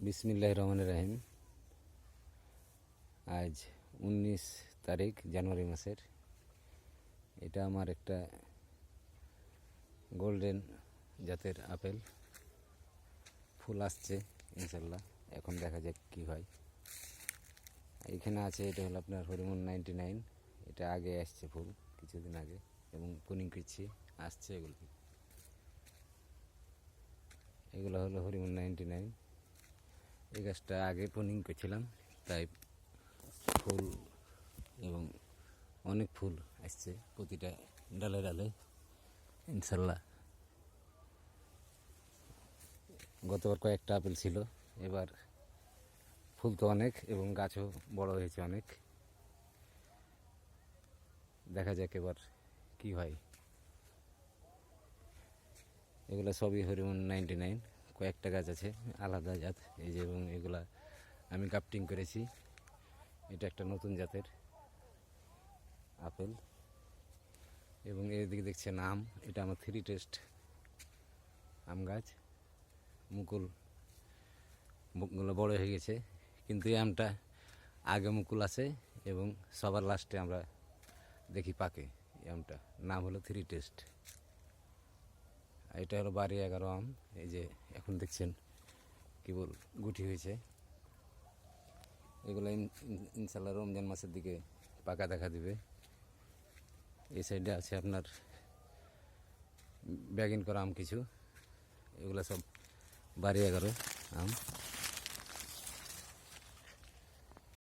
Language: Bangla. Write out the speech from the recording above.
বিসমিল্লাহির রহমানির রহিম। আজ 19 তারিখ জানুয়ারি মাসের। এটা আমার একটা গোল্ডেন জাতের আপেল। ফুল আসছে ইনশাল্লাহ, এখন দেখা যাক কি হয়। এখানে আছে, এটা হলো আপনার হরিমন 99। এটা আগে আসছে ফুল কিছুদিন আগে, এবং পুনিং করছি আসছে। এগুলো হলো হরিমন 99। এই গাছটা আগে পুনিং করছিলাম, তাই ফুল এবং অনেক ফুল আসছে প্রতিটা ডালে ডালে ইনশাল্লাহ। গতবার কয়েকটা আপেল ছিল, এবার ফুল তো অনেক এবং গাছও বড় হয়েছে অনেক। দেখা যাক এবার কি হয়। এগুলো সবই হরিমন 99। কয়েকটা গাছ আছে আলাদা জাত, এই যে, এবং এগুলা আমি গ্রাফটিং করেছি। এটা একটা নতুন জাতের আপেল। এবং এদিকে দেখছেন আম, এটা আমার 3 টেস্ট আম গাছ। মুকুলগুলো বড় হয়ে গেছে, কিন্তু এই আমটা আগে মুকুল আছে এবং সবার লাস্টে আমরা দেখি পাকে। এই আমটা নাম হলো 3 টেস্ট। এটা হলো বাড়ি 11 আম। এই যে এখন দেখছেন কেবল গুটি হয়েছে। এগুলো ইনশাল্লাহ রমজান মাসের দিকে পাকা দেখা দিবে। এই সাইডে আছে আপনার ব্যাগিন করা আম কিছু, এগুলো সব বাড়ি 11 আম।